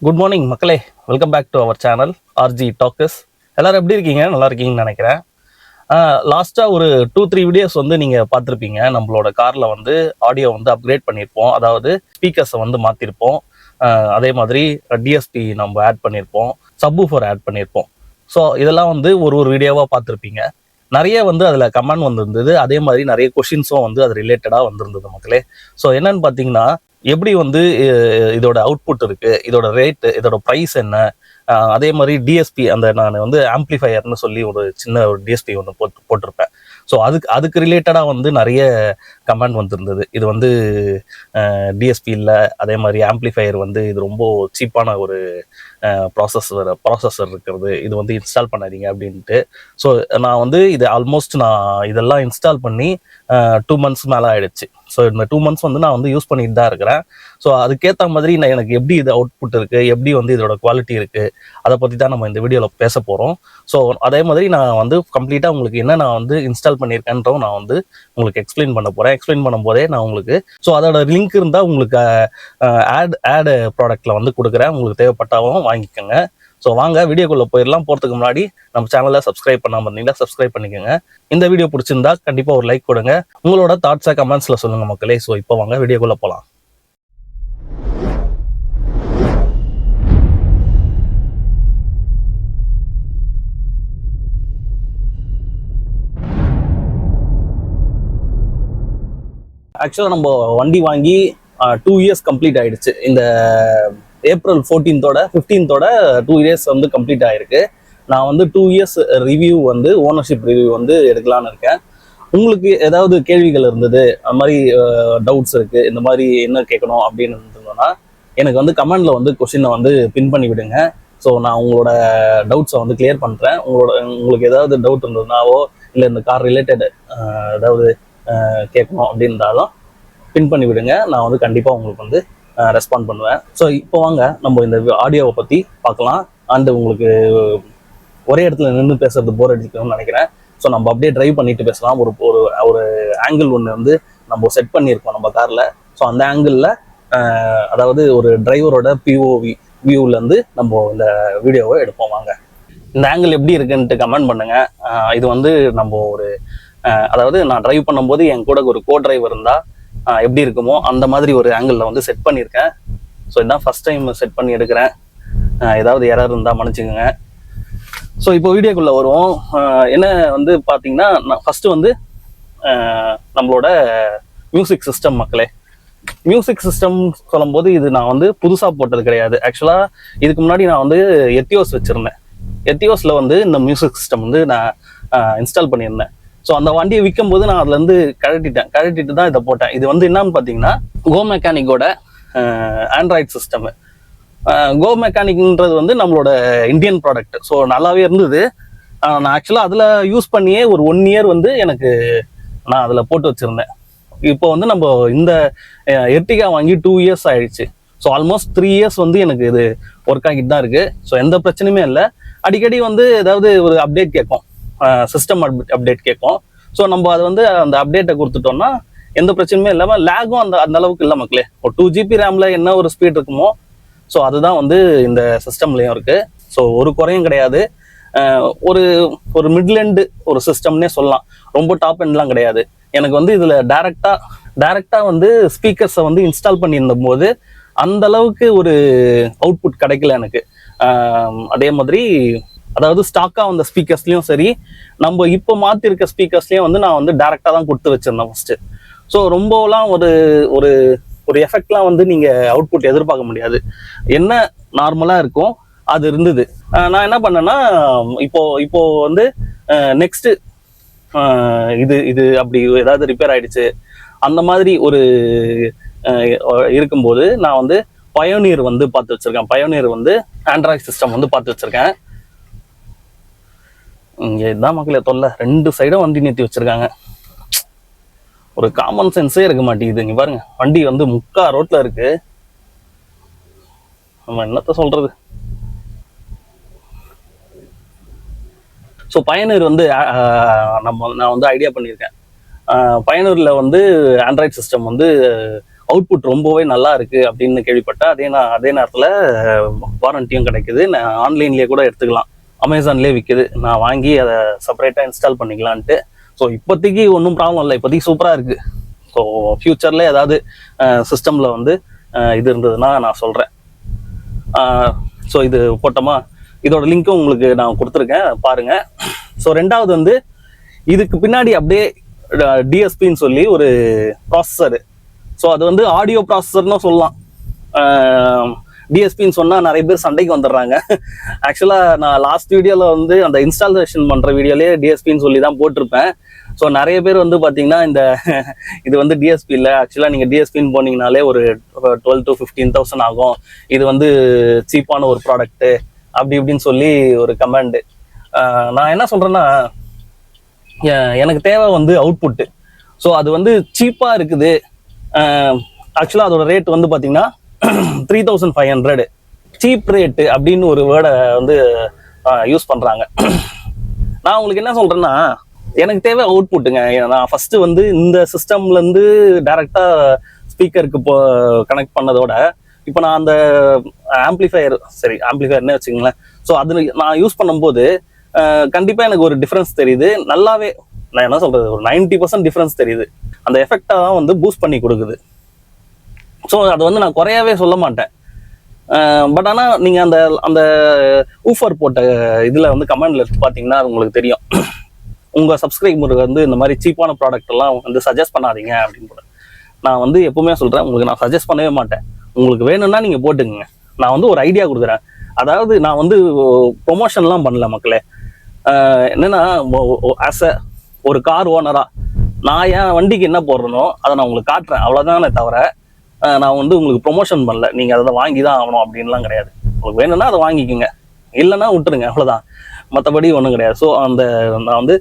Good morning மக்களே, welcome back to our channel RG talks. எல்லாரும் எப்படி இருக்கீங்க? நல்லா இருக்கீங்கன்னு நினைக்கிறேன். லாஸ்ட்டாக ஒரு 2-3 வீடியோஸ் வந்து நீங்கள் பார்த்துருப்பீங்க. நம்மளோட காரில் வந்து ஆடியோ வந்து அப்கிரேட் பண்ணியிருப்போம். அதாவது ஸ்பீக்கர்ஸை வந்து மாற்றிருப்போம். அதே மாதிரி டிஎஸ்பி நம்ம ஆட் பண்ணியிருப்போம், சப்வூஃபர் ஆட் பண்ணியிருப்போம். ஸோ இதெல்லாம் வந்து ஒரு வீடியோவாக பார்த்துருப்பீங்க. நிறைய வந்து அதில் கமெண்ட் வந்திருந்தது. அதே மாதிரி நிறைய கொஷின்ஸும் வந்து அது ரிலேட்டடாக வந்திருந்தது மக்களே. ஸோ என்னன்னு பார்த்தீங்கன்னா, எப்படி வந்து இதோட அவுட்புட் இருக்கு, இதோட ரேட்டு, இதோட ப்ரைஸ் என்ன, அதே மாதிரி டிஎஸ்பி அந்த நான் வந்து ஆம்பிளிஃபையர்னு சொல்லி ஒரு சின்ன ஒரு டிஎஸ்பி ஒன்று போட்டிருப்பேன். ஸோ அதுக்கு ரிலேட்டடாக வந்து நிறைய கமெண்ட் வந்திருந்தது. இது வந்து டிஎஸ்பி இல்லை, அதே மாதிரி ஆம்பிளிஃபையர் வந்து இது ரொம்ப சீப்பான ஒரு ப்ராசஸர் இருக்கிறது, இது வந்து இன்ஸ்டால் பண்ணாதீங்க அப்படின்ட்டு. ஸோ நான் வந்து இது ஆல்மோஸ்ட் நான் இதெல்லாம் இன்ஸ்டால் பண்ணி 2 months மேலே ஆயிடுச்சு. ஸோ இந்த 2 months வந்து நான் வந்து யூஸ் பண்ணிட்டு தான் இருக்கிறேன். ஸோ அதுக்கேற்ற மாதிரி நான் எனக்கு எப்படி இது அவுட்புட் இருக்குது, எப்படி வந்து இதோட குவாலிட்டி இருக்குது, அதை பற்றி தான் நம்ம இந்த வீடியோவில் பேச போகிறோம். ஸோ அதே மாதிரி நான் வந்து கம்ப்ளீட்டாக உங்களுக்கு என்ன நான் வந்து இன்ஸ்டால் பண்ணியிருக்கேன்றதும் நான் வந்து உங்களுக்கு எக்ஸ்பிளைன் பண்ண போகிறேன். எக்ஸ்பிளைன் பண்ணும்போதே நான் உங்களுக்கு அதோட லிங்க் இருந்தால் உங்களுக்கு ஆட் ப்ராடக்ட்டில் வந்து கொடுக்குறேன். உங்களுக்கு தேவைப்பட்டாவும் வாங்கிக்கோங்க. ஸோ வாங்க வீடியோக்குள்ளே போயிடலாம். போகிறதுக்கு முன்னாடி நம்ம சேனலை சப்ஸ்கிரைப் பண்ணாமல் இருந்தீங்கன்னா சப்ஸ்கிரைப் பண்ணிக்கோங்க. இந்த வீடியோ பிடிச்சிருந்தா கண்டிப்பாக ஒரு லைக் கொடுங்க. உங்களோட தாட்ஸை கமெண்ட்ஸில் சொல்லுங்கள் மக்களே. ஸோ இப்போ வாங்க வீடியோக்குள்ளே போகலாம். ஆக்சுவலாக நம்ம வண்டி வாங்கி 2 years கம்ப்ளீட் ஆயிடுச்சு. இந்த April 15th 2 years வந்து கம்ப்ளீட் ஆயிருக்கு. நான் வந்து 2 years ரிவ்யூ வந்து ஓனர்ஷிப் ரிவ்யூ வந்து எடுக்கலான்னு இருக்கேன். உங்களுக்கு ஏதாவது கேள்விகள் இருந்தது, அது மாதிரி டவுட்ஸ் இருக்கு, இந்த மாதிரி என்ன கேட்கணும் அப்படின்னு இருந்ததுன்னா எனக்கு வந்து கமெண்ட்ல வந்து கொஸ்டினை வந்து பின் பண்ணி விடுங்க. ஸோ நான் உங்களோட டவுட்ஸை வந்து கிளியர் பண்ணுறேன். உங்களுக்கு ஏதாவது டவுட் இருந்ததுனாவோ இல்லை இந்த கார் ரிலேட்டட் ஏதாவது கேட்கணும் அப்படின்றாலும் பின் பண்ணி விடுங்க. நான் வந்து கண்டிப்பாக உங்களுக்கு வந்து ரெஸ்பாண்ட் பண்ணுவேன். ஸோ இப்போ வாங்க நம்ம இந்த ஆடியோவை பற்றி பார்க்கலாம். அண்டு உங்களுக்கு ஒரே இடத்துல நின்று பேசுறது போர் அடிக்கணும்னு நினைக்கிறேன். ஸோ நம்ம அப்படியே டிரைவ் பண்ணிட்டு பேசலாம். ஒரு ஆங்கிள் ஒன்று வந்து நம்ம செட் பண்ணியிருக்கோம் நம்ம காரில். ஸோ அந்த ஆங்கிளில் அதாவது ஒரு டிரைவரோட பிஓவி வியூவிலேருந்து நம்ம இந்த வீடியோவை எடுப்போம். வாங்க இந்த ஆங்கிள் எப்படி இருக்குன்ட்டு கமெண்ட் பண்ணுங்க. இது வந்து நம்ம ஒரு அதாவது நான் டிரைவ் பண்ணும்போது என் கூட ஒரு டிரைவர் இருந்தால் எப்படி இருக்குமோ அந்த மாதிரி ஒரு ஆங்கிளில் வந்து செட் பண்ணியிருக்கேன். ஸோ இதுதான் ஃபர்ஸ்ட் டைம் செட் பண்ணி எடுக்கிறேன். ஏதாவது எரர் இருந்தால் மன்னிச்சுக்கோங்க. ஸோ இப்போ வீடியோக்குள்ளே வருவோம். என்ன வந்து பார்த்தீங்கன்னா, நான் ஃபஸ்ட்டு வந்து நம்மளோட மியூசிக் சிஸ்டம் மக்களே. மியூசிக் சிஸ்டம் சொல்லும்போது இது நான் வந்து புதுசாக போட்டது கிடையாது. ஆக்சுவலாக இதுக்கு முன்னாடி நான் வந்து எத்தியோஸ் வச்சுருந்தேன். எத்தியோஸில் வந்து இந்த மியூசிக் சிஸ்டம் வந்து நான் இன்ஸ்டால் பண்ணியிருந்தேன். ஸோ அந்த வண்டியை விற்கும் போது நான் அதுலேருந்து கழட்டிட்டு தான் இதை போட்டேன். இது வந்து என்னன்னு பார்த்தீங்கன்னா, கோ மெக்கானிக்கோட ஆண்ட்ராய்டு சிஸ்டம். கோ மெக்கானிக்ன்றது வந்து நம்மளோட இந்தியன் ப்ராடக்ட். ஸோ நல்லாவே இருந்தது. நான் ஆக்சுவலாக அதில் யூஸ் பண்ணியே ஒரு 1 year வந்து எனக்கு நான் அதில் போட்டு வச்சுருந்தேன். இப்போ வந்து நம்ம இந்த எர்டிகா வாங்கி 2 years ஆயிடுச்சு. ஸோ ஆல்மோஸ்ட் 3 years வந்து எனக்கு இது ஒர்க் ஆகிட்டு தான் இருக்குது. ஸோ எந்த பிரச்சனையுமே இல்லை. அடிக்கடி வந்து ஏதாவது ஒரு அப்டேட் கேட்கும், சிஸ்டம் அப்டேட் கேட்கும். ஸோ நம்ம அதை வந்து அந்த அப்டேட்டை கொடுத்துட்டோம்னா எந்த பிரச்சனையுமே இல்லாமல் லேகும் அந்த அளவுக்கு இல்லை மக்களே. ஒரு 2 GB ரேமில் என்ன ஒரு ஸ்பீட் இருக்குமோ ஸோ அதுதான் வந்து இந்த சிஸ்டம்லேயும் இருக்குது. ஸோ ஒரு குறையும் கிடையாது. ஒரு மிட்லெண்டு ஒரு சிஸ்டம்னே சொல்லலாம். ரொம்ப டாப் எண்ட்லாம் கிடையாது. எனக்கு வந்து இதில் டைரெக்டாக வந்து ஸ்பீக்கர்ஸை வந்து இன்ஸ்டால் பண்ணியிருந்த போது அந்த அளவுக்கு ஒரு அவுட்புட் கிடைக்கல எனக்கு. அதே மாதிரி அதாவது ஸ்டாக்காக வந்த ஸ்பீக்கர்ஸ்லையும் சரி, நம்ம இப்போ மாற்றிருக்க ஸ்பீக்கர்ஸ்லையும் வந்து நான் வந்து டைரெக்டாக தான் கொடுத்து வச்சிருந்தேன் ஃபஸ்ட்டு. ஸோ ரொம்பலாம் ஒரு ஒரு எஃபெக்ட்லாம் வந்து நீங்கள் அவுட்புட் எதிர்பார்க்க முடியாது. என்ன நார்மலாக இருக்கும் அது இருந்தது. நான் என்ன பண்ணேன்னா, இப்போ வந்து நெக்ஸ்ட்டு இது அப்படி ஏதாவது ரிப்பேர் ஆயிடுச்சு அந்த மாதிரி ஒரு இருக்கும்போது நான் வந்து பயோனியர் வந்து பார்த்து வச்சிருக்கேன். பயோனியர் வந்து ஆண்ட்ராய்டு சிஸ்டம் வந்து பார்த்து வச்சிருக்கேன். இங்கே இதுதான் மக்களே தொல்லை. 2 சைடும் வண்டி நிறுத்தி வச்சிருக்காங்க. ஒரு காமன் சென்ஸே இருக்க மாட்டேங்குது. இங்க பாருங்க, வண்டி வந்து முக்கா ரோட்ல இருக்கு. நம்ம என்னத்த சொல்றது. ஸோ பயனர் வந்து நான் வந்து ஐடியா பண்ணியிருக்கேன். பயனரில் வந்து ஆண்ட்ராய்டு சிஸ்டம் வந்து அவுட்புட் ரொம்பவே நல்லா இருக்கு அப்படின்னு கேள்விப்பட்டேன். அதே நேரத்தில் வாரண்டியும் கிடைக்குது. நான் ஆன்லைன்லேயே கூட எடுத்துக்கலாம், அமேசான்லேயே விற்குது. நான் வாங்கி அதை செப்பரேட்டாக இன்ஸ்டால் பண்ணிக்கலான்ட்டு. ஸோ இப்போதைக்கு ஒன்றும் ப்ராப்ளம் இல்லை, இப்போதைக்கு சூப்பராக இருக்குது. ஸோ ஃப்யூச்சரில் ஏதாவது சிஸ்டமில் வந்து இது இருந்ததுன்னா நான் சொல்கிறேன். ஸோ இது போட்டோமா, இதோட லிங்க்கும் உங்களுக்கு நான் கொடுத்துருக்கேன், பாருங்கள். ஸோ ரெண்டாவது வந்து இதுக்கு பின்னாடி அப்படியே டிஎஸ்பின்னு சொல்லி ஒரு ப்ராசஸரு. ஸோ அது வந்து ஆடியோ ப்ராசஸர்னு சொல்லலாம். டிஎஸ்பின்னு சொன்னால் நிறைய பேர் சண்டைக்கு வந்துடுறாங்க. ஆக்சுவலாக நான் லாஸ்ட் வீடியோவில் வந்து அந்த இன்ஸ்டாலேஷன் பண்ணுற வீடியோலேயே டிஎஸ்பின்னு சொல்லி தான் போட்டிருப்பேன். ஸோ நிறைய பேர் வந்து பார்த்தீங்கன்னா இது வந்து டிஎஸ்பி இல்லை, ஆக்சுவலாக நீங்கள் டிஎஸ்பின்னு போனீங்கனாலே ஒரு 12,000 to 15,000 ஆகும், இது வந்து சீப்பான ஒரு ப்ராடக்ட்டு அப்படி இப்படின்னு சொல்லி ஒரு கமெண்டு. நான் என்ன சொல்கிறேன்னா, எனக்கு தேவை வந்து அவுட்புட்டு. ஸோ அது வந்து சீப்பாக இருக்குது. ஆக்சுவலாக அதோட ரேட் வந்து பார்த்தீங்கன்னா 3,500 சீப் ரேட்டு அப்படின்னு ஒரு வேர்டை வந்து யூஸ் பண்ணுறாங்க. நான் உங்களுக்கு என்ன சொல்கிறேன்னா, எனக்கு தேவை அவுட்புட்டுங்க. நான் ஃபஸ்ட்டு வந்து இந்த சிஸ்டம்லேருந்து டைரெக்டாக ஸ்பீக்கருக்கு கனெக்ட் பண்ணதோட இப்போ நான் அந்த ஆம்பிளிஃபயர்னே வச்சுக்கோங்களேன். ஸோ அது நான் யூஸ் பண்ணும்போது கண்டிப்பாக எனக்கு ஒரு டிஃப்ரென்ஸ் தெரியுது. நல்லாவே நான் என்ன சொல்கிறது, ஒரு 90% டிஃப்ரென்ஸ் தெரியுது. அந்த எஃபெக்டாக தான் வந்து பூஸ்ட் பண்ணி கொடுக்குது. ஸோ அது வந்து நான் குறையாவே சொல்ல மாட்டேன். பட் ஆனால் நீங்கள் அந்த ஊஃபர் போட்ட இதில் வந்து கமெண்டில் பார்த்தீங்கன்னா உங்களுக்கு தெரியும், உங்கள் சப்ஸ்கிரைபருக்கு வந்து இந்த மாதிரி சீப்பான ப்ராடக்ட் எல்லாம் வந்து சஜஸ்ட் பண்ணாதீங்க அப்படின்னு கூட. நான் வந்து எப்பவுமே சொல்கிறேன், உங்களுக்கு நான் சஜஸ்ட் பண்ணவே மாட்டேன். உங்களுக்கு வேணும்னா நீங்கள் போட்டுங்க. நான் வந்து ஒரு ஐடியா கொடுக்குறேன். அதாவது நான் வந்து ப்ரொமோஷன்லாம் பண்ணல மக்களே. என்னென்னா, ஒரு கார் ஓனராக நான் என் வண்டிக்கு என்ன போடுறனோ அதை நான் உங்களுக்கு காட்டுறேன், அவ்வளோதானே தவிர நான் வந்து உங்களுக்கு ப்ரொமோஷன் பண்ணல. நீங்கள் அதை வாங்கி தான் ஆகணும் அப்படின்லாம் கிடையாது. உங்களுக்கு வேணும்னா அதை வாங்கிக்கோங்க, இல்லைன்னா விட்டுருங்க, அவ்வளோதான். மற்றபடி ஒன்றும் கிடையாது. ஸோ நான் வந்து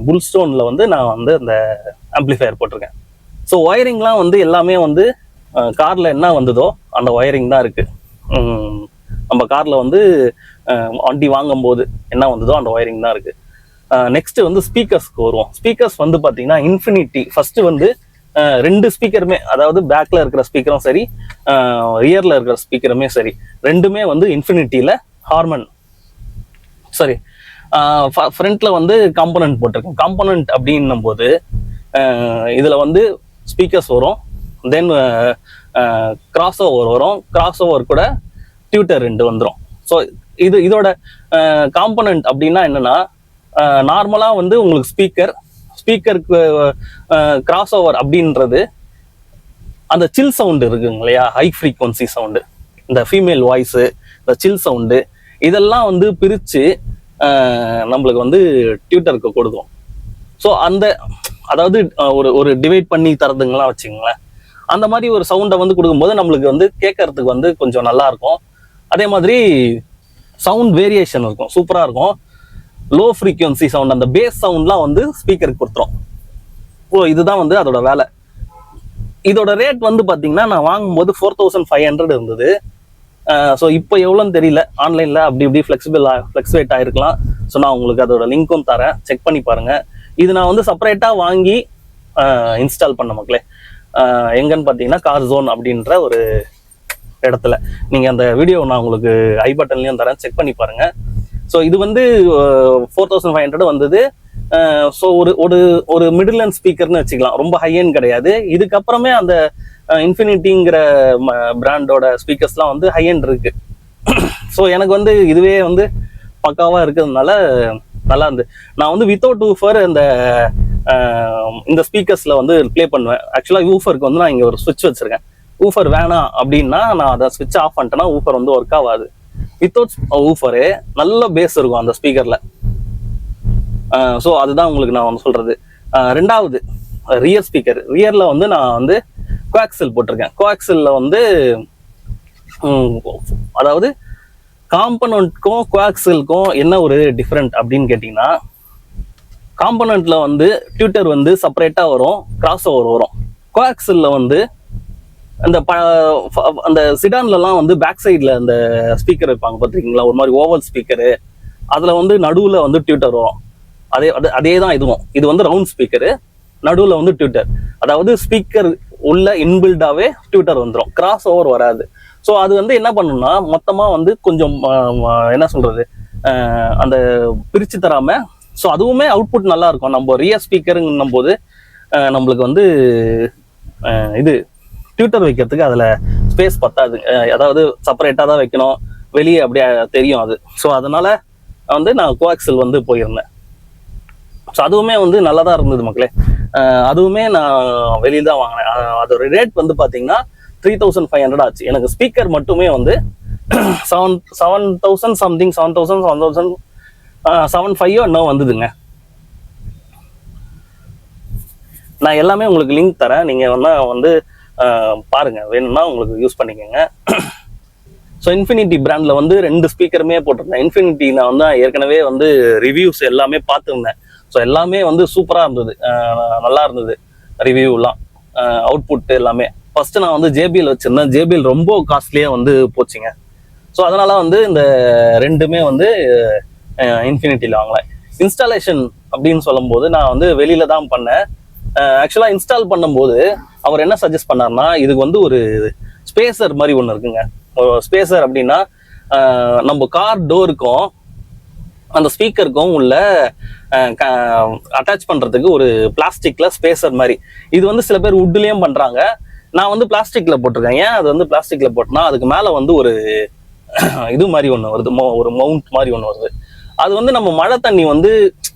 புல்ஸ்டோனில் வந்து நான் வந்து அந்த ஆம்பிளிஃபயர் போட்டிருக்கேன். ஸோ ஒயரிங்லாம் வந்து எல்லாமே வந்து காரில் என்ன வந்ததோ அந்த ஒயரிங் தான் இருக்குது. நம்ம காரில் வந்து வண்டி வாங்கும்போது என்ன வந்ததோ அந்த ஒயரிங் தான் இருக்குது. நெக்ஸ்ட் வந்து ஸ்பீக்கர்ஸ்க்கு வருவோம். ஸ்பீக்கர்ஸ் வந்து பார்த்தீங்கன்னா இன்ஃபினிட்டி. ஃபர்ஸ்ட் வந்து 2 ஸ்பீக்கருமே, அதாவது பேக்கில் இருக்கிற ஸ்பீக்கரும் சரி, ரியரில் இருக்கிற ஸ்பீக்கருமே சரி, ரெண்டுமே வந்து இன்ஃபினிட்டியில் ஹார்மன் சரி. ஃப்ரண்ட்டில் வந்து காம்போனன்ட் போட்டிருக்கேன். காம்போனன்ட் அப்படின்னும் போது இதில் வந்து ஸ்பீக்கர்ஸ் வரும், தென் கிராஸ் ஓவர் வரும், கிராஸ் ஓவர் கூட டியூட்டர் 2 வந்துடும். ஸோ இதோட காம்போனன்ட் அப்படின்னா என்னென்னா, நார்மலாக வந்து உங்களுக்கு ஸ்பீக்கருக்கு கிராஸ் ஓவர் அப்படின்றது அந்த சில் சவுண்டு இருக்குங்க இல்லையா, ஹை ஃப்ரீக்வன்சி சவுண்டு, இந்த ஃபீமேல் வாய்ஸு, இந்த சில் சவுண்டு, இதெல்லாம் வந்து பிரித்து நம்மளுக்கு வந்து டியூட்டருக்கு கொடுக்கும். ஸோ அதாவது ஒரு டிவைட் பண்ணி தரதுங்கலாம் வச்சுங்களேன். அந்த மாதிரி ஒரு சவுண்டை வந்து கொடுக்கும்போது நம்மளுக்கு வந்து கேட்கறதுக்கு வந்து கொஞ்சம் நல்லா இருக்கும். அதே மாதிரி சவுண்ட் வேரியேஷன் இருக்கும், சூப்பராக இருக்கும். லோ ஃப்ரீக்வன்சி சவுண்ட், அந்த பேஸ் சவுண்ட்லாம் வந்து ஸ்பீக்கருக்கு கொடுத்துரும். ஸோ இதுதான் வந்து அதோட வேலை. இதோட ரேட் வந்து பார்த்தீங்கன்னா நான் வாங்கும்போது 4,500 இருந்தது. ஸோ இப்போ எவ்வளோன்னு தெரியல, ஆன்லைனில் அப்படி இப்படி ஃப்ளெக்சுவேட் ஆகிருக்கலாம். ஸோ நான் உங்களுக்கு அதோட லிங்க்கும் தரேன், செக் பண்ணி பாருங்கள். இது நான் வந்து செப்பரேட்டாக வாங்கி இன்ஸ்டால் பண்ண மக்களே. எங்கன்னு பார்த்தீங்கன்னா கார் ஜோன் அப்படின்ற ஒரு இடத்துல. நீங்கள் அந்த வீடியோ நான் உங்களுக்கு ஐ பட்டன்லேயும் தரேன், செக் பண்ணி பாருங்கள். ஸோ இது வந்து 4,500 வந்தது. ஸோ ஒரு மிடில் அண்ட் ஸ்பீக்கர்னு வச்சுக்கலாம், ரொம்ப ஹை எண்ட் கிடையாது. இதுக்கப்புறமே அந்த இன்ஃபினிட்டிங்கிற பிராண்டோட ஸ்பீக்கர்ஸ்லாம் வந்து ஹை எண்ட் இருக்கு. ஸோ எனக்கு வந்து இதுவே வந்து பக்காவாக இருக்கிறதுனால நல்லா இருந்து. நான் வந்து வித்தவுட் ஊஃபர் இந்த ஸ்பீக்கர்ஸில் வந்து ப்ளே பண்ணுவேன். ஆக்சுவலாக ஊஃபருக்கு வந்து நான் இங்கே ஒரு ஸ்விட்ச் வச்சுருக்கேன். ஊஃபர் வேணாம் அப்படின்னா நான் அதை ஸ்விட்ச் ஆஃப் பண்ணிட்டேன்னா ஊஃபர் வந்து ஒர்க் ஆகாது. வித்தவுட் ஊஃபரு நல்ல பேஸ் இருக்கும் அந்த ஸ்பீக்கரில். ஸோ அதுதான் உங்களுக்கு நான் வந்து சொல்கிறது. ரெண்டாவது ரியர் ஸ்பீக்கர். ரியரில் வந்து நான் வந்து கோஆக்சில் போட்டிருக்கேன். கோஆக்சிலில் வந்து அதாவது காம்பனண்ட்க்கும் கோஆக்சிலுக்கும் என்ன ஒரு டிஃப்ரெண்ட் அப்படின்னு கேட்டிங்கன்னா, காம்பனண்ட்டில் வந்து டியூட்டர் வந்து செப்பரேட்டாக வரும், கிராஸ் ஓவர் வரும். கோஆக்சிலில் வந்து அந்த சிடான்லலாம் வந்து பேக் சைடில் அந்த ஸ்பீக்கர் வைப்பாங்க பார்த்துருக்கீங்களா, ஒரு மாதிரி ஓவல் ஸ்பீக்கரு. அதில் வந்து நடுவில் வந்து டியூட்டர் வரும். அதே தான் இதுவும். இது வந்து ரவுண்ட் ஸ்பீக்கரு, நடுவில் வந்து டியூட்டர். அதாவது ஸ்பீக்கர் உள்ள இன்பில்டாவே டியூட்டர் வந்துடும், கிராஸ் ஓவர் வராது. ஸோ அது வந்து என்ன பண்ணணும்னா மொத்தமாக வந்து கொஞ்சம் என்ன சொல்றது அந்த பிரித்து தராம, ஸோ அதுவுமே அவுட்புட் நல்லா இருக்கும். நம்ம ரியர் ஸ்பீக்கருங்கும் போது நம்மளுக்கு வந்து இது டியூட்டர் வைக்கிறதுக்கு அதில் ஸ்பேஸ் பத்தாது, அதாவது செப்பரேட்டாக தான் வைக்கணும், வெளியே அப்படியே தெரியும் அது. ஸோ அதனால வந்து நான் கோஆக்சல் வந்து போயிருந்தேன். ஸோ அதுவுமே வந்து நல்லா தான் இருந்தது மக்களே. அதுவுமே நான் வெளியில் தான் வாங்கினேன். அதோட ரேட் வந்து பார்த்தீங்கன்னா 3500 ஆச்சு. எனக்கு ஸ்பீக்கர் மட்டுமே வந்து 7,000 சம்திங், 7,000 இன்னும் வந்ததுங்க. நான் எல்லாமே உங்களுக்கு லிங்க் தரேன், நீங்கள் வந்து பாருங்க, வேணும்னா உங்களுக்கு யூஸ் பண்ணிக்கோங்க. ஸோ இன்ஃபினிட்டி பிராண்டில் வந்து 2 ஸ்பீக்கருமே போட்டிருந்தேன். இன்ஃபினிட்டி நான் வந்து ஏற்கனவே வந்து ரிவ்யூஸ் எல்லாமே பார்த்துருந்தேன். ஸோ எல்லாமே வந்து சூப்பராக இருந்தது, நல்லா இருந்தது ரிவ்யூலாம், அவுட்புட் எல்லாமே. ஃபர்ஸ்ட் நான் வந்து ஜேபிஎல் வச்சிருந்தேன், ஜேபிஎல் ரொம்ப காஸ்ட்லியாக வந்து போச்சுங்க. ஸோ அதனால வந்து இந்த ரெண்டுமே வந்து இன்ஃபினிட்டியில் வாங்கலாம். இன்ஸ்டாலேஷன் அப்படின்னு சொல்லும்போது நான் வந்து வெளியில தான் பண்ணேன். ஆக்சுவலாக இன்ஸ்டால் பண்ணும்போது அவர் என்ன சஜஸ்ட் பண்ணார்னா, இதுக்கு வந்து ஒரு ஸ்பேசர் மாதிரி ஒன்று இருக்குங்க. ஸ்பேசர் அப்படின்னா நம்ம கார் டோருக்கும் அந்த ஸ்பீக்கருக்கும் உள்ள அட்டாச் பண்றதுக்கு ஒரு பிளாஸ்டிக்ல ஸ்பேசர் மாதிரி. இது வந்து சில பேர் வுட்லயும் பண்றாங்க, நான் வந்து பிளாஸ்டிக்ல போட்டிருக்கேன். ஏன் அது வந்து பிளாஸ்டிக்ல போட்டோம்னா, அதுக்கு மேல வந்து ஒரு இது மாதிரி ஒன்று வருது, ஒரு மவுண்ட் மாதிரி ஒன்று வருது. அது வந்து நம்ம மழை தண்ணி வந்து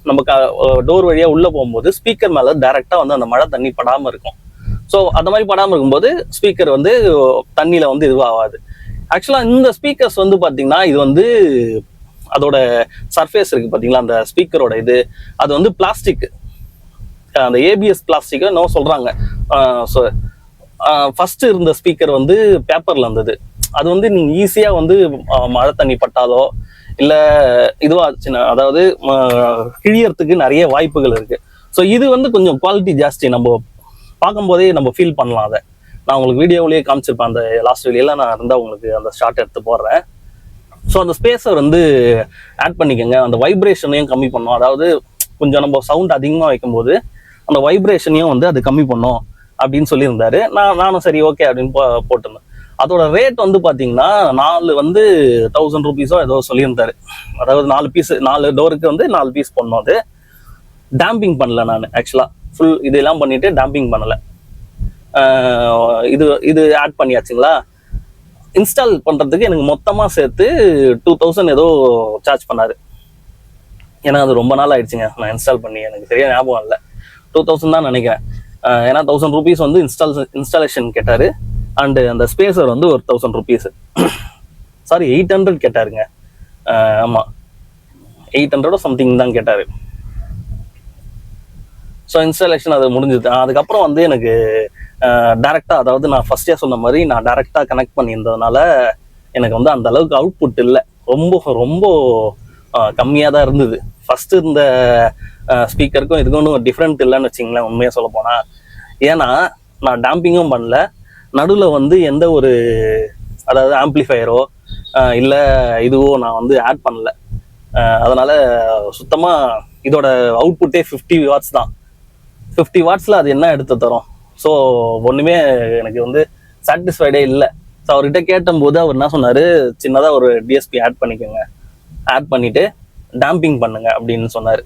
நம்ம டோர் வழியா உள்ள போகும்போது ஸ்பீக்கர் மேல டைரக்டா வந்து அந்த மழை தண்ணி படாம இருக்கும். ஸோ அந்த மாதிரி படாம இருக்கும்போது ஸ்பீக்கர் வந்து தண்ணியில வந்து இதுவாகாது. ஆக்சுவலா இந்த ஸ்பீக்கர்ஸ் வந்து பாத்தீங்கன்னா, இது வந்து அதோட சர்ஃபேஸ் இருக்கு பாத்தீங்களா, அந்த ஸ்பீக்கரோட இது அது வந்து பிளாஸ்டிக், அந்த ஏபிஎஸ் பிளாஸ்டிக் நோ சொல்றாங்க. ஸோ ஃபர்ஸ்ட் இருந்த ஸ்பீக்கர் வந்து பேப்பர்ல இருந்தது. அது வந்து நீங்க ஈஸியா வந்து மழை தண்ணி பட்டாலோ இல்ல இதுவாச்சுன்னா, அதாவது கிழியறதுக்கு நிறைய வாய்ப்புகள் இருக்கு. ஸோ இது வந்து கொஞ்சம் குவாலிட்டி ஜாஸ்தி, நம்ம பார்க்கும்போதே நம்ம ஃபீல் பண்ணலாம். அதை நான் உங்களுக்கு வீடியோவிலேயே காமிச்சிருப்பேன், அந்த லாஸ்ட் வீடியோல நான் இருந்தால் உங்களுக்கு அந்த ஷார்ட் எடுத்து போடுறேன். ஸோ அந்த ஸ்பேஸர் வந்து ஆட் பண்ணிக்கோங்க, அந்த வைப்ரேஷனையும் கம்மி பண்ணும். அதாவது கொஞ்சம் நம்ம சவுண்ட் அதிகமாக வைக்கும்போது அந்த வைப்ரேஷனையும் வந்து அது கம்மி பண்ணும் அப்படின்னு சொல்லியிருந்தாரு. நானும் சரி ஓகே அப்படின்னு போட்டிருந்தேன். அதோட ரேட் வந்து பார்த்தீங்கன்னா 4 வந்து 1000 ரூபீஸோ ஏதோ சொல்லியிருந்தாரு. அதாவது 4 டோருக்கு வந்து 4 பீஸ் பண்ணோம். அது டேம்பிங் பண்ணல நான் ஆக்சுவலாக, ஃபுல் இதெல்லாம் பண்ணிட்டு டேம்பிங் பண்ணலை. இது ஆட் பண்ணியாச்சுங்களா. இன்ஸ்டால் பண்ணுறதுக்கு எனக்கு மொத்தமாக சேர்த்து 2000 ஏதோ சார்ஜ் பண்ணாரு. ஏன்னா அது ரொம்ப நாள் ஆயிடுச்சுங்க நான் இன்ஸ்டால் பண்ணி, எனக்கு சரியா ஞாபகம் இல்லை, 2000 தான் நினைக்கிறேன். ஏன்னா 1000 ரூபீஸ் வந்து இன்ஸ்டாலேஷன் கேட்டார். அண்டு அந்த ஸ்பேசர் வந்து ஒரு 1000 ரூபீஸ், சாரி 800 கேட்டாருங்க. ஆமாம் 800 சம்திங் தான் கேட்டார். ஸோ இன்ஸ்டாலேஷன் அது முடிஞ்சது. அதுக்கப்புறம் வந்து எனக்கு டேரெக்டாக, அதாவது நான் ஃபர்ஸ்டே சொன்ன மாதிரி நான் டேரெக்டாக கனெக்ட் பண்ணியிருந்ததுனால எனக்கு வந்து அந்த அளவுக்கு அவுட்புட் இல்லை, ரொம்ப ரொம்ப கம்மியாக தான் இருந்தது. ஃபர்ஸ்ட் இந்த ஸ்பீக்கருக்கும் இதுக்கும் ஒன்றும் டிஃப்ரெண்ட் இல்லைன்னு வச்சிங்களேன் உண்மையாக சொல்ல போனால். ஏன்னா நான் டேம்பிங்கும் பண்ணல, நடுவில் வந்து எந்த ஒரு அதாவது ஆம்ப்ளிஃபையரோ இல்லை இதுவோ நான் வந்து ஆட் பண்ணல. அதனால் சுத்தமாக இதோட அவுட்புட்டே 50 வாட்ஸ் தான். 50 வாட்ஸில் அது என்ன எடுத்து தரும்? ஸோ ஒன்றுமே எனக்கு வந்து சாட்டிஸ்ஃபைடே இல்லை. ஸோ அவர்கிட்ட கேட்டபோது அவர் என்ன சொன்னார், சின்னதாக ஒரு டிஎஸ்பி ஆட் பண்ணிக்கோங்க, ஆட் பண்ணிவிட்டு டேம்பிங் பண்ணுங்க அப்படின்னு சொன்னார்.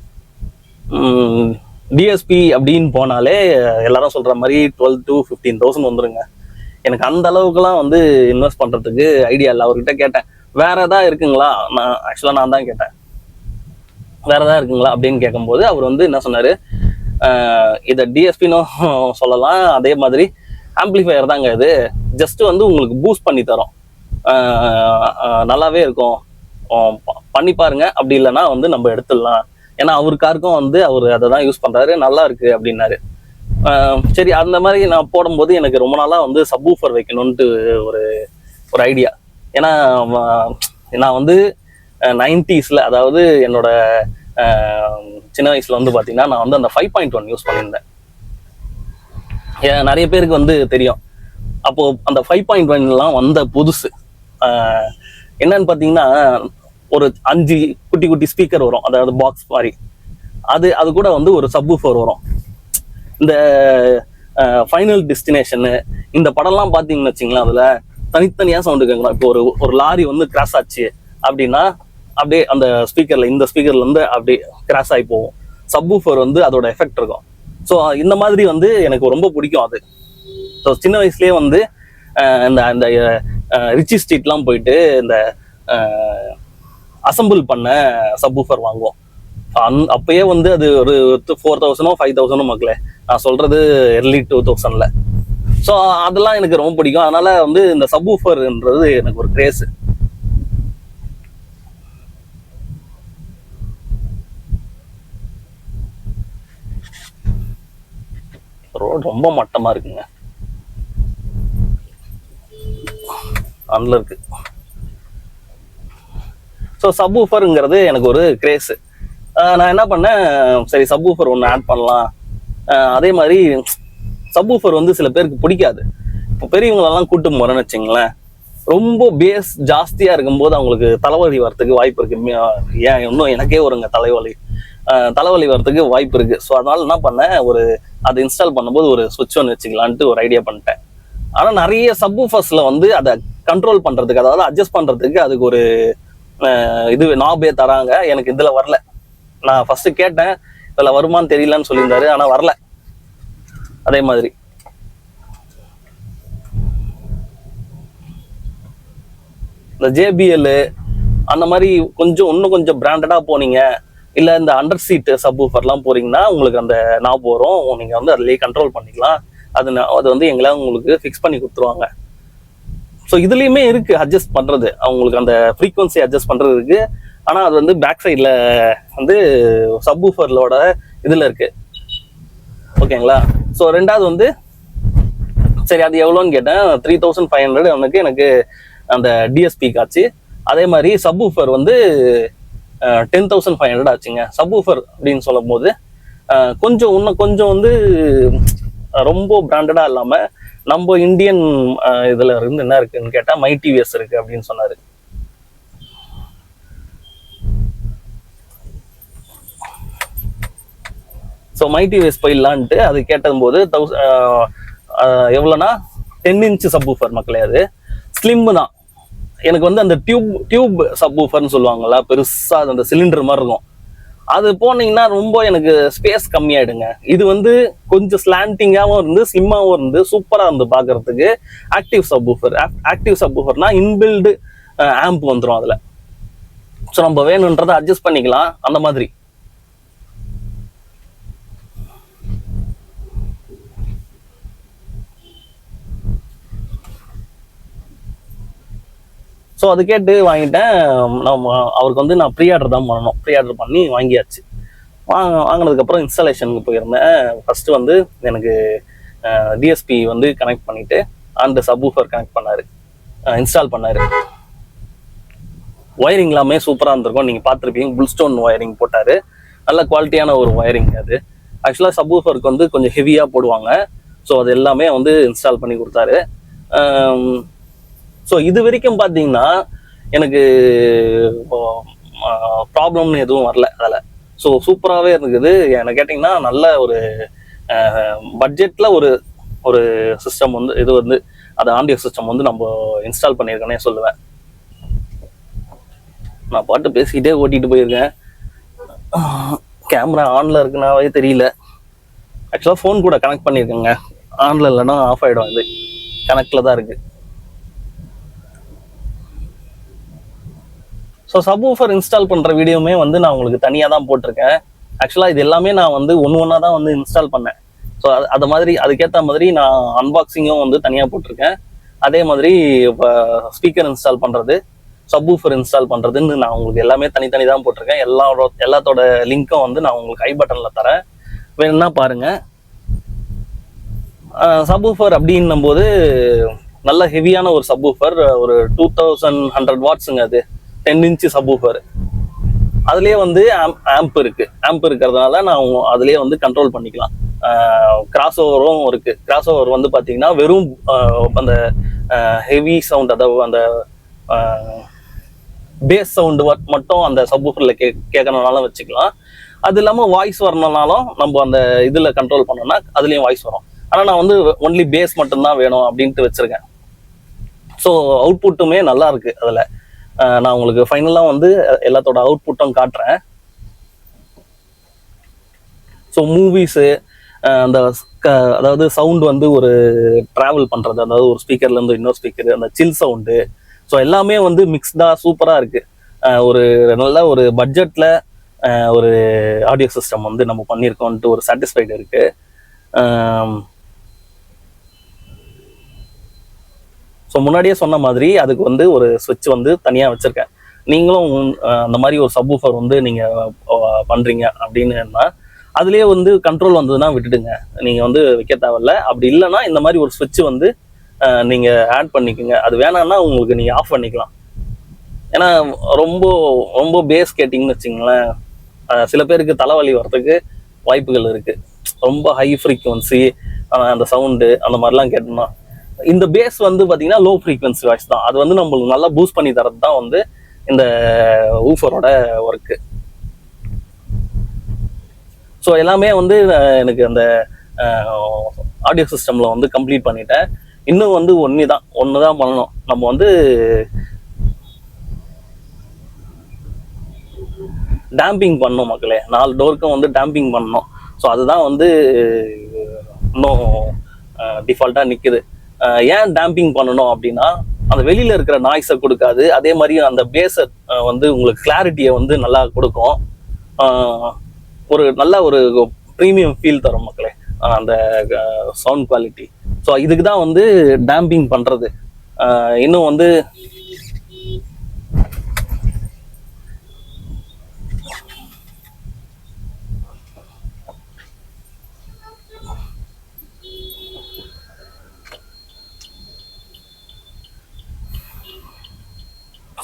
டிஎஸ்பி அப்படின்னு போனாலே எல்லாரும் சொல்கிற மாதிரி 12,000 to 15,000 வந்துருங்க. எனக்கு அந்த அளவுக்குலாம் வந்து இன்வெஸ்ட் பண்ணுறதுக்கு ஐடியா இல்லை. அவர்கிட்ட கேட்டேன், வேற எதாவது இருக்குங்களா, நான் தான் கேட்டேன், வேற எதாவது இருக்குங்களா அப்படின்னு கேட்கும்போது அவர் வந்து என்ன சொன்னார், இதை டிஎஸ்பின்னு சொல்லலாம், அதே மாதிரி ஆம்பிளிஃபையர் தாங்க இது, ஜஸ்ட் வந்து உங்களுக்கு பூஸ்ட் பண்ணி தரோம், நல்லாவே இருக்கும், பண்ணி பாருங்க, அப்படி இல்லைன்னா வந்து நம்ம எடுத்துடலாம். ஏன்னா அவர் காருக்கும் வந்து அவர் அதை தான் யூஸ் பண்ணுறாரு, நல்லா இருக்கு அப்படின்னாரு. சரி, அந்த மாதிரி நான் போடும்போது எனக்கு ரொம்ப நாளாக வந்து சப்வூஃபர் வைக்கணும்ன்ட்டு ஒரு ஐடியா. ஏன்னா நான் வந்து 90s, அதாவது என்னோட சின்ன வயசுல வந்து பார்த்தீங்கன்னா நான் வந்து அந்த 5.1 யூஸ் பண்ணியிருந்தேன். நிறைய பேருக்கு வந்து தெரியும். அப்போ அந்த 5.1 வந்த புதுசு என்னன்னு பார்த்தீங்கன்னா, ஒரு 5 குட்டி குட்டி ஸ்பீக்கர் வரும், அதாவது பாக்ஸ் மாதிரி. அது கூட வந்து ஒரு சப்வூஃபர் வரும். இந்த ஃபைனல் டெஸ்டினேஷனு, இந்த படம்லாம் பார்த்தீங்கன்னு வச்சிங்களேன், அதில் தனித்தனியாக சவுண்டு கேட்கணும். இப்போ ஒரு லாரி வந்து கிராஸ் ஆச்சு அப்படின்னா அப்படியே அந்த ஸ்பீக்கரில், இந்த ஸ்பீக்கர்லேருந்து அப்படியே கிராஸ் ஆகி போகும். சப்வூஃபர் வந்து அதோட எஃபெக்ட் இருக்கும். ஸோ இந்த மாதிரி வந்து எனக்கு ரொம்ப பிடிக்கும் அது. ஸோ சின்ன வயசுலேயே வந்து இந்த அந்த ரிச்சி ஸ்ட்ரீட்லாம் போயிட்டு இந்த அசம்பிள் பண்ண சப்வூஃபர் வாங்குவோம். அப்பயே வந்து அது ஒரு 4000 5000 மக்களே, நான் சொல்றது early 2000ல. ஸோ அதெல்லாம் எனக்கு ரொம்ப பிடிக்கும். அதனால வந்து இந்த சப்வூஃபர்ன்றது எனக்கு ஒரு கிரேஸ். ரோடு ரொம்ப மட்டமா இருக்குங்க, அதுல இருக்கு. ஸோ சப்வூஃபருங்கிறது எனக்கு ஒரு கிரேஸ். நான் என்ன பண்ணேன், சரி சப்வூஃபர் ஒன்று ஆட் பண்ணலாம். அதே மாதிரி சப்வூஃபர் வந்து சில பேருக்கு பிடிக்காது. இப்போ பெரியவங்களெல்லாம் கூட்டு போறேன்னு வச்சுங்களேன், ரொம்ப பேஸ் ஜாஸ்தியா இருக்கும்போது அவங்களுக்கு தலைவலி வரத்துக்கு வாய்ப்பு இருக்கு. ஏன் இன்னும் எனக்கே வருங்க தலைவலி வரத்துக்கு வாய்ப்பு இருக்கு. ஸோ அதனால என்ன பண்ணேன், அதை இன்ஸ்டால் பண்ணும்போது ஒரு சுவிட்ச் ஒன்று வச்சுக்கலான்ட்டு ஒரு ஐடியா பண்ணிட்டேன். ஆனால் நிறைய சப்வூஃபர்ஸ்ல வந்து அதை கண்ட்ரோல் பண்றதுக்கு, அதாவது அட்ஜஸ்ட் பண்றதுக்கு அதுக்கு ஒரு இது நாபே தராங்க. எனக்கு இதுல வரல. நான் ஃபர்ஸ்ட் கேட்டேன், இதுல வருமானு தெரியலன்னு சொல்லியிருந்தாரு, ஆனா வரல. அதே மாதிரி இந்த JBL அந்த மாதிரி இன்னும் கொஞ்சம் பிராண்டடா போனீங்க, இல்ல இந்த அண்டர் சீட் சப்வூஃபர்லாம் போறீங்கன்னா உங்களுக்கு அந்த நாப் வரும். நீங்க வந்து அதுலயே கண்ட்ரோல் பண்ணிக்கலாம். அது வந்து எங்களால் உங்களுக்கு ஃபிக்ஸ் பண்ணி கொடுத்துருவாங்க. ஸோ இதுலயுமே இருக்கு அட்ஜஸ்ட் பண்றது, அவங்களுக்கு அந்த ஃப்ரீக்வன்சி அட்ஜஸ்ட் பண்றது இருக்கு. ஆனா அது வந்து பேக் சைட்ல வந்து சப்வூஃபர்லோட இதுல இருக்கு. ஓகேங்களா? ஸோ ரெண்டாவது வந்து சரி அது எவ்வளோன்னு கேட்டேன். 3500 எனக்கு அந்த டிஎஸ்பி காச்சு. அதே மாதிரி சப்வூஃபர் வந்து 10500 ஆச்சுங்க. சப்வூஃபர் அப்படின்னு சொல்லும் போது இன்னும் கொஞ்சம் வந்து ரொம்ப பிராண்டடா இல்லாம நம்ம இந்தியன் இதுல இருந்து என்ன இருக்குன்னு கேட்டா மைடிவிஎஸ் இருக்கு அப்படின்னு சொன்னாரு. ஸோ மைடிவிஎஸ் போயிடலான்ட்டு அது கேட்டதும் போது எவ்வளோனா 10 இன்ச் சப்வூஃபர் மக்களே. அது ஸ்லிம் தான். எனக்கு வந்து அந்த டியூப் சப்வூஃபர்னு சொல்லுவாங்கல்ல, பெருசா அந்த சிலிண்டர் மாதிரி இருக்கும். அது போனீங்கன்னா ரொம்ப எனக்கு ஸ்பேஸ் கம்மியாயிடுங்க. இது வந்து கொஞ்சம் ஸ்லாண்டிங்காகவும் இருந்து ஸ்லிம்மாகவும் இருந்து சூப்பரா இருந்து பாக்குறதுக்கு. ஆக்டிவ் சப்வூஃபர்னா இன்பில்டு ஆம்ப் வந்துடும் அதுல. ஸோ நம்ம வேணுன்றதை அட்ஜஸ்ட் பண்ணிக்கலாம் அந்த மாதிரி. ஸோ அது கேட்டு வாங்கிட்டேன். அவருக்கு வந்து நான் ப்ரீ ஆர்டர் தான் பண்ணணும். ப்ரீ ஆர்டர் பண்ணி வாங்கியாச்சு. வாங்கினதுக்கப்புறம் இன்ஸ்டாலேஷனுக்கு போயிருந்தேன். ஃபர்ஸ்ட் வந்து எனக்கு டிஎஸ்பி வந்து கனெக்ட் பண்ணிட்டு அந்த சப்வூஃபர் கனெக்ட் பண்ணாரு, இன்ஸ்டால் பண்ணாரு. ஒயரிங் எல்லாமே சூப்பராக இருந்திருக்கும், நீங்கள் பார்த்துருப்பீங்க. புல்ஸ்டோன் ஒயரிங் போட்டாரு, நல்ல குவாலிட்டியான ஒரு ஒயரிங் அது. ஆக்சுவலாக சப்வூஃபருக்கு வந்து கொஞ்சம் ஹெவியாக போடுவாங்க. ஸோ அது எல்லாமே வந்து இன்ஸ்டால் பண்ணி கொடுத்தாரு. ஸோ இது வரைக்கும் பார்த்தீங்கன்னா எனக்கு ப்ராப்ளம்னு எதுவும் வரல அதில். ஸோ சூப்பராகவே இருக்குது. என்ன கேட்டிங்கன்னா நல்ல ஒரு பட்ஜெட்டில் ஒரு சிஸ்டம் வந்து இது வந்து அது ஆடியோ சிஸ்டம் வந்து நம்ம இன்ஸ்டால் பண்ணியிருக்கேனே சொல்லுவேன். நான் பாட்டு பேசிக்கிட்டே ஓட்டிகிட்டு போயிருக்கேன். கேமரா ஆனில் இருக்குனாவே தெரியல. ஆக்சுவலாக ஃபோன் கூட கனெக்ட் பண்ணியிருக்கேங்க. ஆனில் இல்லைன்னா ஆஃப் ஆகிடும். இது கனெக்டில் தான் இருக்குது. ஸோ சப்வூஃபர் இன்ஸ்டால் பண்ணுற வீடியோவுமே வந்து நான் உங்களுக்கு தனியாக தான் போட்டிருக்கேன். ஆக்சுவலாக இது எல்லாமே நான் வந்து ஒன்றா தான் வந்து இன்ஸ்டால் பண்ணேன். ஸோ அது மாதிரி அதுக்கேற்ற மாதிரி நான் அன்பாக்சிங்கும் வந்து தனியாக போட்டிருக்கேன். அதே மாதிரி இப்போ ஸ்பீக்கர் இன்ஸ்டால் பண்ணுறது, சப்வூஃபர் இன்ஸ்டால் பண்ணுறதுன்னு நான் உங்களுக்கு எல்லாமே தனித்தனி தான் போட்டிருக்கேன். எல்லாத்தோட லிங்க்கும் வந்து நான் உங்களுக்கு ஐ பட்டனில் தரேன், வேணும்னா பாருங்கள். சப்வூஃபர் அப்படின்னும் போது நல்ல ஹெவியான ஒரு சப்வூஃபர், ஒரு 2100 வாட்ஸுங்க. அது 10 இன்ச் சப்வூஃபர். அதுலேயே வந்து ஆம்ப் இருக்கிறதுனால நான் அதுலேயே வந்து கண்ட்ரோல் பண்ணிக்கலாம். கிராஸ் ஓவரும் இருக்கு. கிராஸ் ஓவர் வந்து பார்த்தீங்கன்னா வெறும் அந்த ஹெவி சவுண்ட், அதாவது அந்த பேஸ் சவுண்டு மட்டும் அந்த சப்வூஃபரில் கேட்கறதுனால வச்சுக்கலாம். அது இல்லாமல் வாய்ஸ் வரணும்னாலும் நம்ம அந்த இதில் கண்ட்ரோல் பண்ணோம்னா அதுலேயும் வாய்ஸ் வரும். ஆனால் நான் வந்து ஒன்லி பேஸ் மட்டும்தான் வேணும் அப்படின்ட்டு வச்சுருக்கேன். ஸோ அவுட்புட்டுமே நல்லா இருக்குது அதில். நான் உங்களுக்கு ஃபைனலாக வந்து எல்லாத்தோட அவுட்புட்டும் காட்டுறேன். ஸோ மூவிஸு அந்த அதாவது சவுண்டு வந்து ஒரு ட்ராவல் பண்ணுறது, அதாவது ஒரு ஸ்பீக்கர்லேருந்து இன்னொரு ஸ்பீக்கரு, அந்த சில் சவுண்டு, ஸோ எல்லாமே வந்து மிக்ஸ்டாக சூப்பராக இருக்குது. ஒரு நல்ல ஒரு பட்ஜெட்டில் ஒரு ஆடியோ சிஸ்டம் வந்து நம்ம பண்ணியிருக்கோன்ட்டு ஒரு சாட்டிஸ்ஃபைடு இருக்குது. ஸோ முன்னாடியே சொன்ன மாதிரி அதுக்கு வந்து ஒரு ஸ்விட்ச் வந்து தனியாக வச்சுருக்கேன். நீங்களும் அந்த மாதிரி ஒரு சப்வூஃபர் வந்து நீங்கள் பண்ணுறீங்க அப்படின்னா அதுலேயே வந்து கண்ட்ரோல் வந்ததுன்னா விட்டுடுங்க, நீங்கள் வந்து வைக்க தேவையில்ல. அப்படி இல்லைன்னா இந்த மாதிரி ஒரு ஸ்விட்ச் வந்து நீங்கள் ஆட் பண்ணிக்கோங்க. அது வேணான்னா உங்களுக்கு நீங்கள் ஆஃப் பண்ணிக்கலாம். ஏன்னா ரொம்ப ரொம்ப பேஸ் கேட்டிங்கன்னு வச்சிங்களேன், சில பேருக்கு தலைவலி வர்றதுக்கு வாய்ப்புகள் இருக்குது. ரொம்ப ஹை ஃப்ரீக்வன்சி அந்த சவுண்டு அந்த மாதிரிலாம் கேட்டோம்னா, இந்த பேஸ் வந்து பார்த்தீங்கன்னா லோ ஃப்ரீக்வன்சி வாய்ஸ் தான். அது வந்து நம்மளுக்கு நல்லா பூஸ்ட் பண்ணி தரது தான் வந்து இந்த ஊஃபரோட ஒர்க்கு. ஸோ எல்லாமே வந்து எனக்கு அந்த ஆடியோ சிஸ்டமில் வந்து கம்ப்ளீட் பண்ணிட்டேன். இன்னும் வந்து ஒன்று தான் பண்ணணும். நம்ம வந்து டேம்பிங் பண்ணணும் மக்களே, 4 டோருக்கும் வந்து டேம்பிங் பண்ணணும். ஸோ அதுதான் வந்து இன்னும் டிஃபால்ட்டாக நிற்குது. ஏன் டேம்பிங் பண்ணணும் அப்படின்னா அந்த வெளியில் இருக்கிற நாய்ஸை கொடுக்காது, அதே மாதிரி அந்த பேஸை வந்து உங்களுக்கு கிளாரிட்டியை வந்து நல்லா கொடுக்கும், ஒரு நல்ல ஒரு ப்ரீமியம் ஃபீல் தரும் மக்களே அந்த சவுண்ட் குவாலிட்டி. ஸோ இதுக்கு தான் வந்து டேம்பிங் பண்ணுறது. இன்னும் வந்து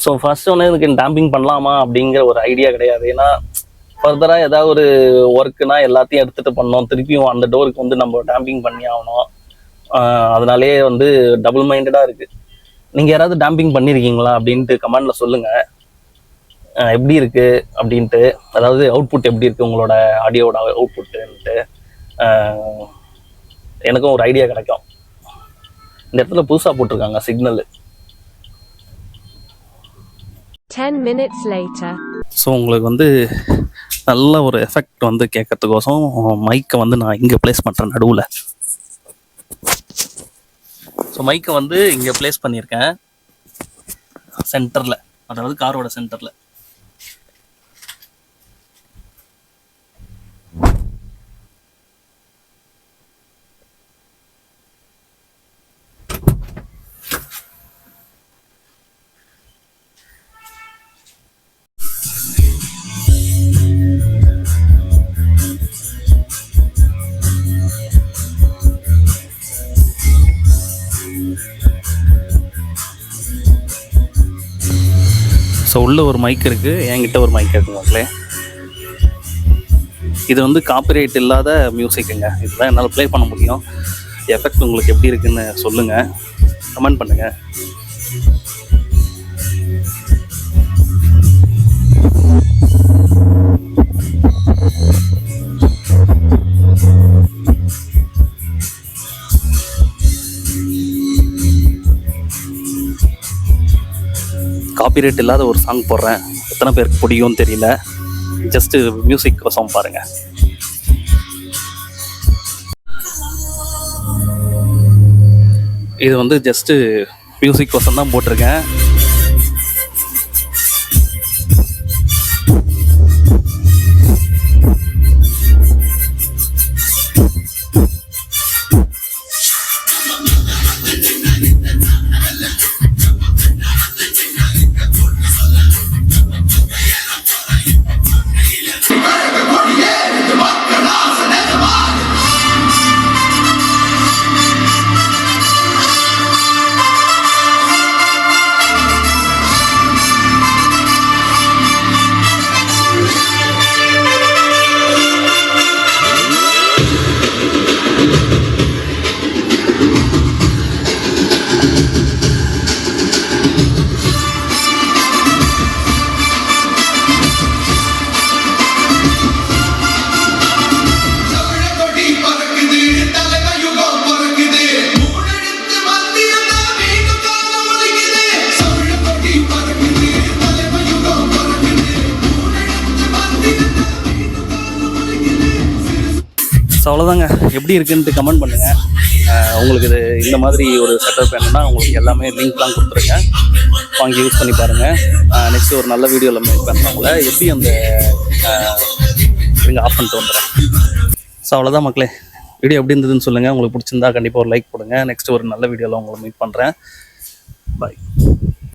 ஸோ ஃபர்ஸ்ட் ஒன்று இதுக்கு டேம்பிங் பண்ணலாமா அப்படிங்கிற ஒரு ஐடியா கிடையாது. ஏன்னா ஃபர்தராக ஏதாவது ஒரு ஒர்க்குனா எல்லாத்தையும் எடுத்துகிட்டு பண்ணோம், திருப்பியும் அந்த டோருக்கு வந்து நம்ம டேம்பிங் பண்ணி ஆகணும். அதனாலே வந்து டபுள் மைண்டடாக இருக்குது. நீங்கள் யாராவது டேம்பிங் பண்ணியிருக்கீங்களா அப்படின்ட்டு கமெண்டில் சொல்லுங்கள், எப்படி இருக்குது அப்படின்ட்டு. அதாவது அவுட்புட் எப்படி இருக்குது உங்களோட ஆடியோட அவுட்புட்டுன்ட்டு எனக்கும் ஒரு ஐடியா கிடைக்கும். இந்த இடத்துல புதுசாக போட்டிருக்காங்க சிக்னல். 10 minutes later. ஸோ உங்களுக்கு வந்து நல்ல ஒரு எஃபெக்ட் வந்து கேட்கறதுக்கோசம் மைக்கை வந்து நான் இங்கே ப்ளேஸ் பண்ணுறேன் நடுவில். ஸோ மைக்கை வந்து இங்கே ப்ளேஸ் பண்ணியிருக்கேன் சென்டரில், அதாவது காரோட சென்டரில். ஸோ உள்ள ஒரு மைக் இருக்குது, என்கிட்ட ஒரு மைக் இருக்குங்க மக்களே. இது வந்து காப்பிரைட் இல்லாத மியூசிக்குங்க, இதுதான் என்னால் ப்ளே பண்ண முடியும். எஃபெக்ட் உங்களுக்கு எப்படி இருக்குன்னு சொல்லுங்கள், கமெண்ட் பண்ணுங்கள். காப்பிரைட் இல்லாத ஒரு சாங் போடுறேன், எத்தனை பேருக்கு பிடிக்கும்னு தெரியல. ஜஸ்ட்டு மியூசிக் கோசம் பாருங்கள். இது வந்து ஜஸ்ட்டு மியூசிக் கோசம் தான் போட்டிருக்கேன். ஸோ அவ்வளோதாங்க. எப்படி இருக்குன்ட்டு கமெண்ட் பண்ணுங்கள். உங்களுக்கு இது இந்த மாதிரி ஒரு செட்டப் வேணும்னா உங்களுக்கு எல்லாமே லிங்க்லாம் கொடுத்துருக்கேன், வாங்கி யூஸ் பண்ணி பாருங்கள். நெக்ஸ்ட்டு ஒரு நல்ல வீடியோவில் மேக் பண்ணுறவங்கள எப்படி அந்த இங்கே ஆஃப் பண்ணிட்டு வந்துடுறேன். ஸோ அவ்வளோதான் மக்களே. வீடியோ எப்படி இருந்ததுன்னு சொல்லுங்கள். உங்களுக்கு பிடிச்சிருந்தா கண்டிப்பாக ஒரு லைக் போடுங்க. நெக்ஸ்ட்டு ஒரு நல்ல வீடியோவில் உங்களை மீட் பண்ணுறேன். பாய்.